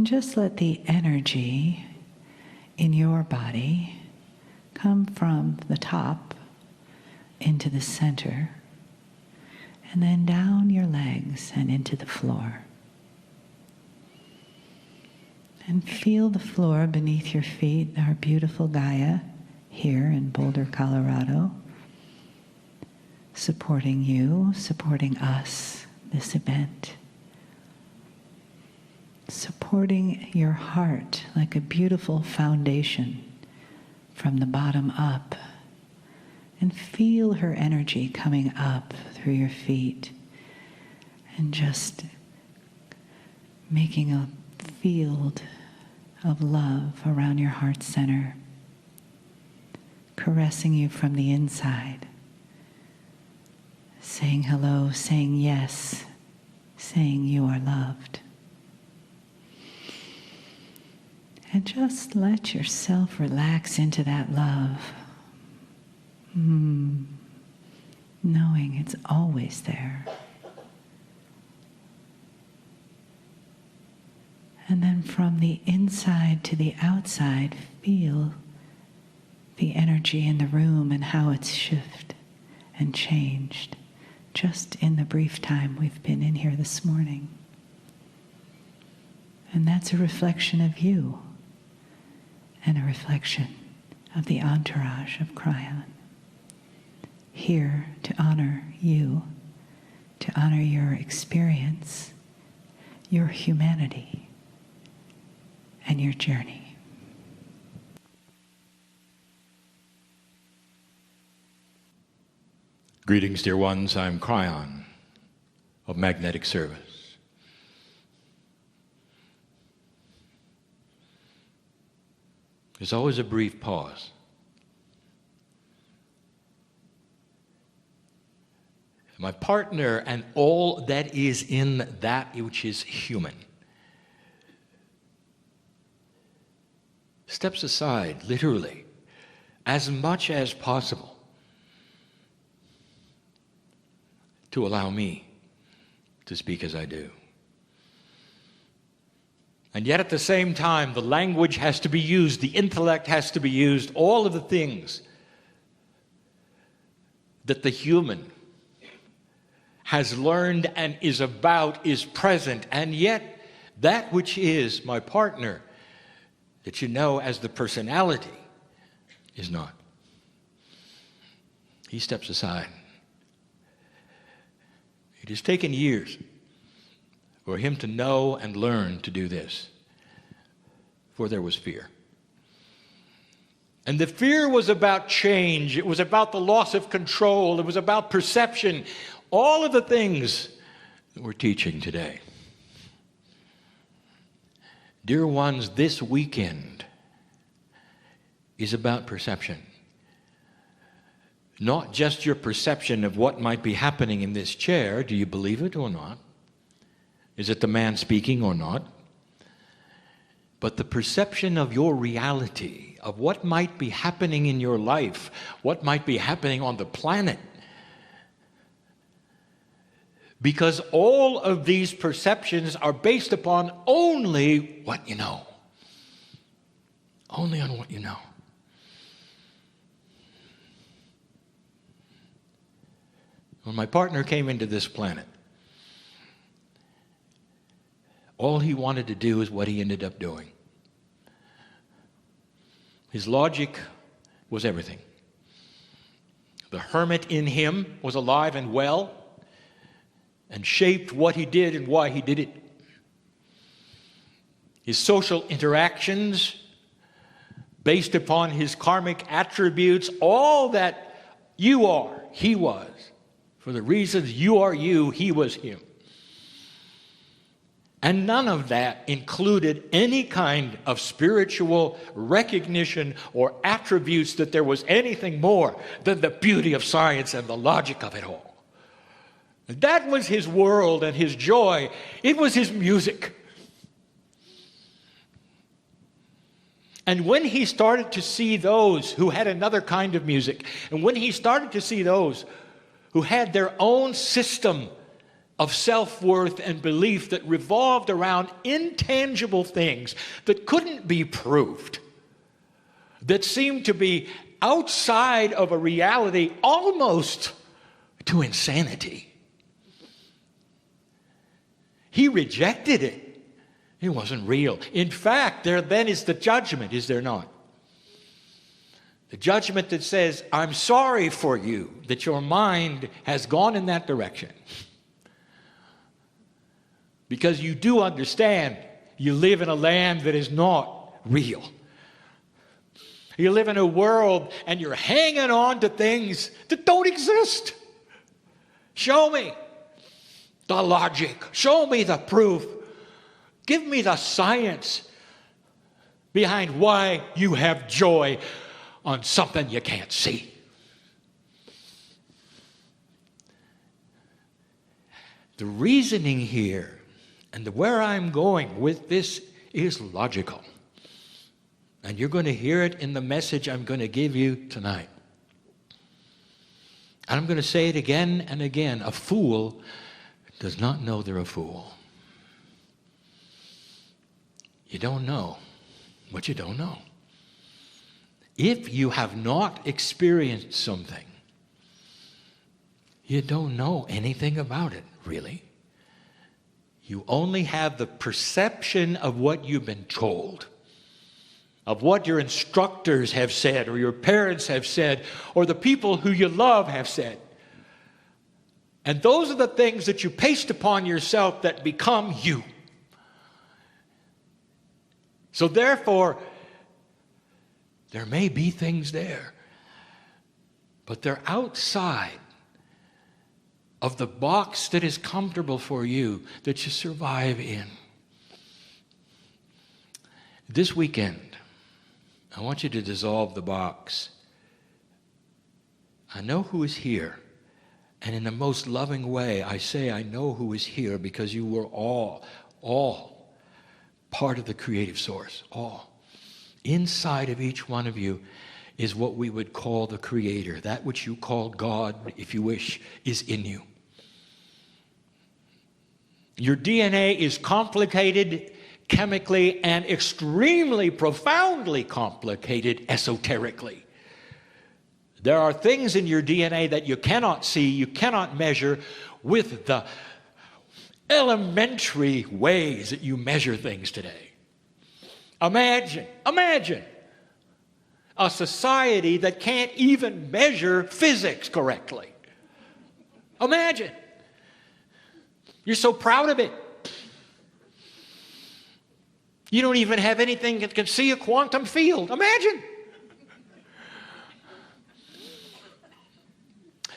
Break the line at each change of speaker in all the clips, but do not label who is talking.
And just let the energy in your body come from the top into the center, and then down your legs and into the floor. And feel the floor beneath your feet, our beautiful Gaia here in Boulder, Colorado, supporting you, supporting us, this event. Supporting your heart like a beautiful foundation from the bottom up. And feel her energy coming up through your feet and just making a field of love around your heart center, caressing you from the inside, saying hello, saying yes, saying you are loved. And just let yourself relax into that love, knowing it's always there. And then from the inside to the outside, feel the energy in the room and how it's shifted and changed just in the brief time we've been in here this morning. And that's a reflection of you and a reflection of the entourage of Kryon. Here to honor you, to honor your experience, your humanity, and your journey.
Greetings, dear ones. I'm Kryon of Magnetic Service. There's always a brief pause. My partner and all that is in that which is human steps aside, literally, as much as possible to allow me to speak as I do. And yet at the same time, the language has to be used, the intellect has to be used, all of the things that the human has learned and is about is present. And yet that which is my partner, that you know as the personality, is not. He steps aside. It has taken years for him to know and learn to do this, for there was fear. And the fear was about change. It was about the loss of control. It was about perception. All of the things that we're teaching today. Dear ones, this weekend is about perception. Not just your perception of what might be happening in this chair. Do you believe it or not? Is it the man speaking or not? But the perception of your reality, of what might be happening in your life, what might be happening on the planet. Because all of these perceptions are based upon only what you know. Only on what you know. When my partner came into this planet, all he wanted to do is what he ended up doing. His logic was everything. The hermit in him was alive and well and shaped what he did and why he did it. His social interactions, based upon his karmic attributes, all that you are, he was. For the reasons you are you, he was him. And none of that included any kind of spiritual recognition or attributes that there was anything more than the beauty of science and the logic of it all. That was his world and his joy. It was his music. And when he started to see those who had another kind of music, and when he started to see those who had their own system of self-worth and belief that revolved around intangible things that couldn't be proved, that seemed to be outside of a reality almost to insanity. He rejected it. It wasn't real. In fact, there then is the judgment, is there not? The judgment that says, I'm sorry for you that your mind has gone in that direction. Because you do understand you live in a land that is not real. You live in a world and you're hanging on to things that don't exist. Show me the logic. Show me the proof. Give me the science behind why you have joy on something you can't see. The reasoning here and where I'm going with this is logical. And you're going to hear it in the message I'm going to give you tonight. And I'm going to say it again and again. A fool does not know they're a fool. You don't know what you don't know. If you have not experienced something, you don't know anything about it, really. You only have the perception of what you've been told, of what your instructors have said, or your parents have said, or the people who you love have said. And those are the things that you paste upon yourself that become you. So therefore, there may be things there, but they're outside of the box that is comfortable for you, that you survive in. This weekend, I want you to dissolve the box. I know who is here. And in the most loving way, I say I know who is here because you were all part of the creative source. All. Inside of each one of you is what we would call the Creator. That which you call God, if you wish, is in you. Your DNA is complicated chemically and extremely profoundly complicated esoterically. There are things in your DNA that you cannot see, you cannot measure with the elementary ways that you measure things today. Imagine a society that can't even measure physics correctly. Imagine. You're so proud of it. You don't even have anything that can see a quantum field. Imagine.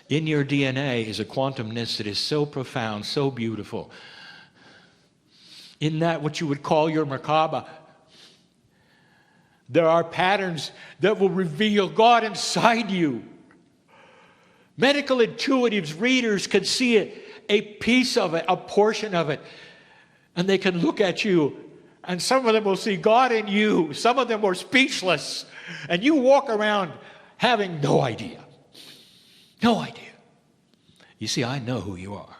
In your DNA is a quantumness that is so profound, so beautiful. In that what you would call your Merkaba, there are patterns that will reveal God inside you. Medical intuitives, readers can see it, a piece of it, a portion of it, and they can look at you, and some of them will see God in you. Some of them were speechless, and you walk around having no idea. No idea. You see, I know who you are.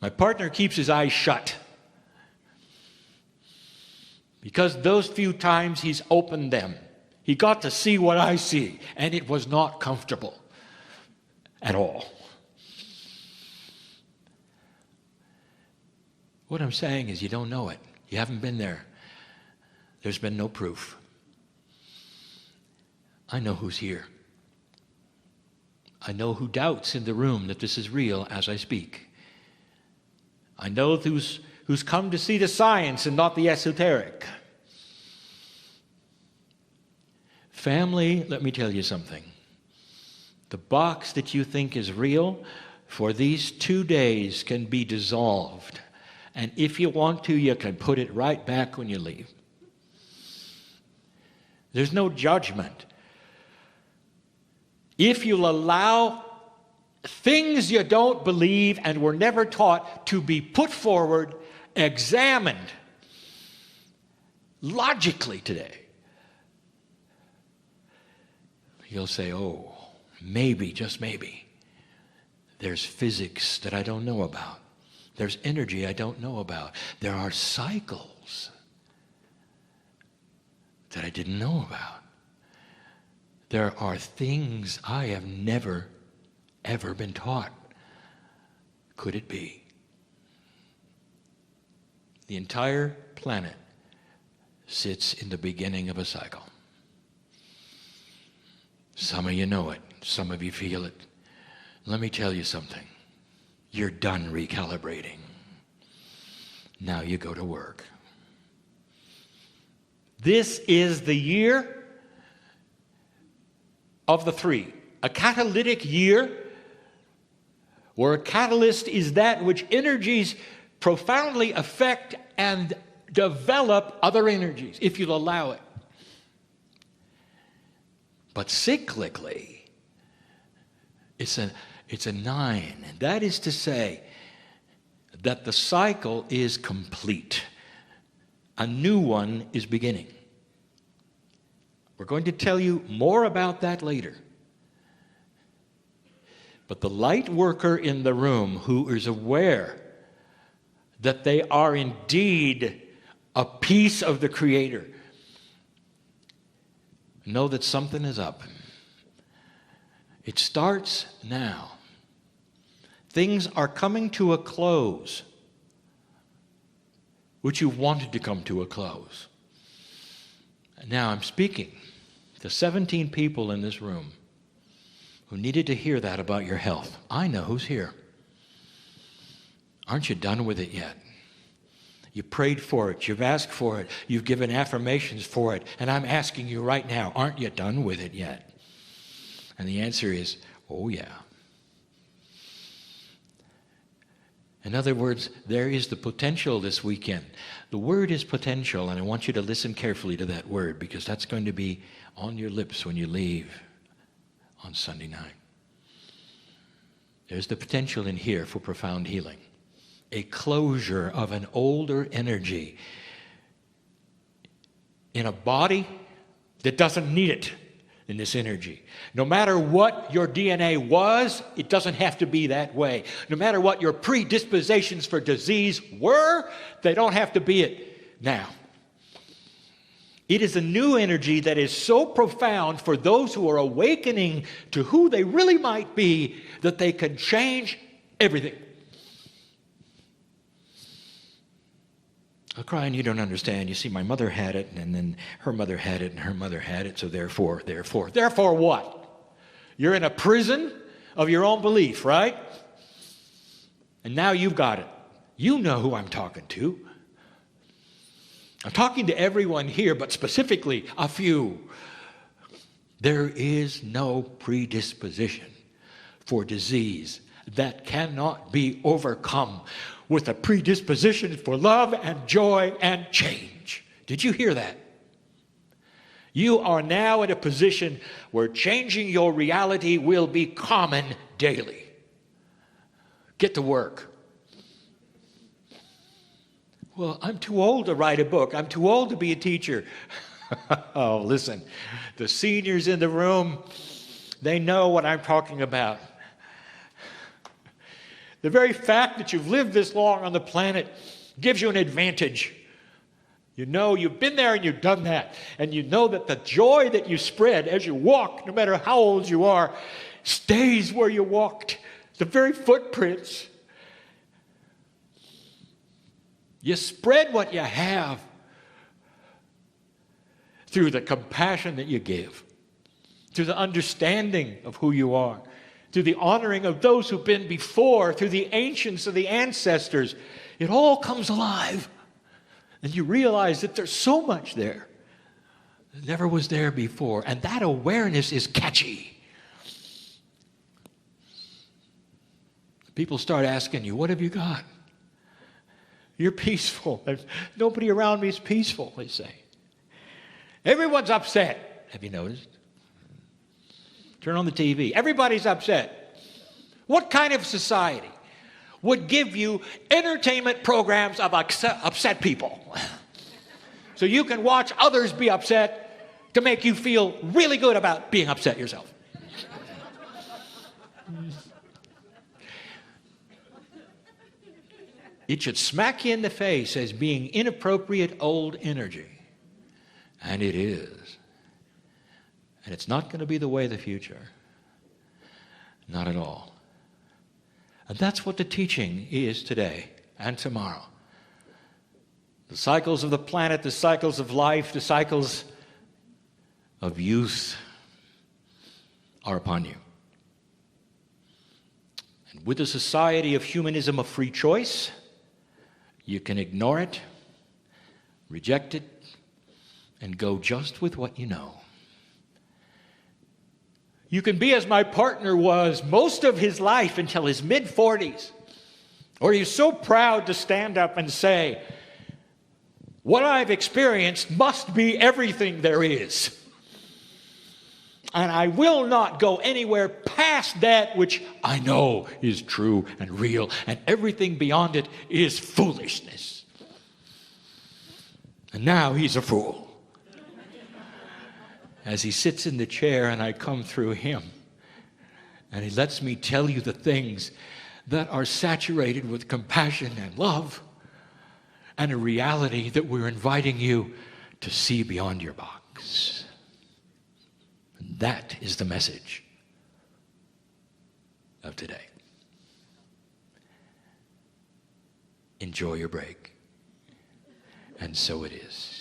My partner keeps his eyes shut because those few times he's opened them, he got to see what I see, and it was not comfortable at all. What I'm saying is you don't know it. You haven't been there. There's been no proof. I know who's here. I know who doubts in the room that this is real as I speak. I know who's come to see the science and not the esoteric. Family, let me tell you something. The box that you think is real for these 2 days can be dissolved. And if you want to, you can put it right back when you leave. There's no judgment. If you'll allow things you don't believe and were never taught to be put forward, examined logically today, you'll say, oh, maybe, just maybe, There's physics that I don't know about. There's energy I don't know about. There are cycles that I didn't know about. There are things I have never, ever been taught. Could it be? The entire planet sits in the beginning of a cycle. Some of you know it. Some of you feel it. Let me tell you something. You're done recalibrating. Now you go to work. This is the year of the three. A catalytic year, where a catalyst is that which energies profoundly affect and develop other energies, if you'll allow it. But cyclically, it's a 9. And that is to say that the cycle is complete. A new one is beginning. We're going to tell you more about that later. But the light worker in the room who is aware that they are indeed a piece of the Creator, know that something is up. It starts now. Things are coming to a close, which you've wanted to come to a close. Now I'm speaking to 17 people in this room who needed to hear that about your health. I know who's here. Aren't you done with it yet? You prayed for it. You've asked for it. You've given affirmations for it. And I'm asking you right now, aren't you done with it yet? And the answer is, oh yeah. In other words, there is the potential this weekend. The word is potential, and I want you to listen carefully to that word, because that's going to be on your lips when you leave on Sunday night. There's the potential in here for profound healing. A closure of an older energy in a body that doesn't need it in this energy. No matter what your DNA was, it doesn't have to be that way. No matter what your predispositions for disease were, they don't have to be it now. It is a new energy that is so profound for those who are awakening to who they really might be that they can change everything. Oh, Kryon, you don't understand. You see, my mother had it, and then her mother had it, and her mother had it, so therefore what? You're in a prison of your own belief, right? And now you've got it. You know who I'm talking to. I'm talking to everyone here, but specifically a few. There is no predisposition for disease that cannot be overcome with a predisposition for love and joy and change. Did you hear that? You are now in a position where changing your reality will be common daily. Get to work. Well, I'm too old to write a book. I'm too old to be a teacher. Oh, listen, the seniors in the room, they know what I'm talking about. The very fact that you've lived this long on the planet gives you an advantage. You know you've been there and you've done that. And you know that the joy that you spread as you walk, no matter how old you are, stays where you walked. The very footprints. You spread what you have through the compassion that you give, through the understanding of who you are, through the honoring of those who've been before, through the ancients of the ancestors. It all comes alive. And you realize that there's so much there that never was there before. And that awareness is catchy. People start asking you, what have you got? You're peaceful. Nobody around me is peaceful, they say. Everyone's upset. Have you noticed? Turn on the TV. Everybody's upset. What kind of society would give you entertainment programs of upset people? So you can watch others be upset to make you feel really good about being upset yourself. it should smack you in the face as being inappropriate old energy. And it is. And it's not going to be the way of the future. Not at all. And that's what the teaching is today and tomorrow. The cycles of the planet, the cycles of life, the cycles of youth are upon you. And with a society of humanism of free choice, you can ignore it, reject it, and go just with what you know. You can be as my partner was most of his life until his mid-40s, or he's so proud to stand up and say, what I've experienced must be everything there is. And I will not go anywhere past that which I know is true and real, and everything beyond it is foolishness. And now he's a fool. As he sits in the chair and I come through him, and he lets me tell you the things that are saturated with compassion and love, and a reality that we're inviting you to see beyond your box. And that is the message of today. Enjoy your break. And so it is.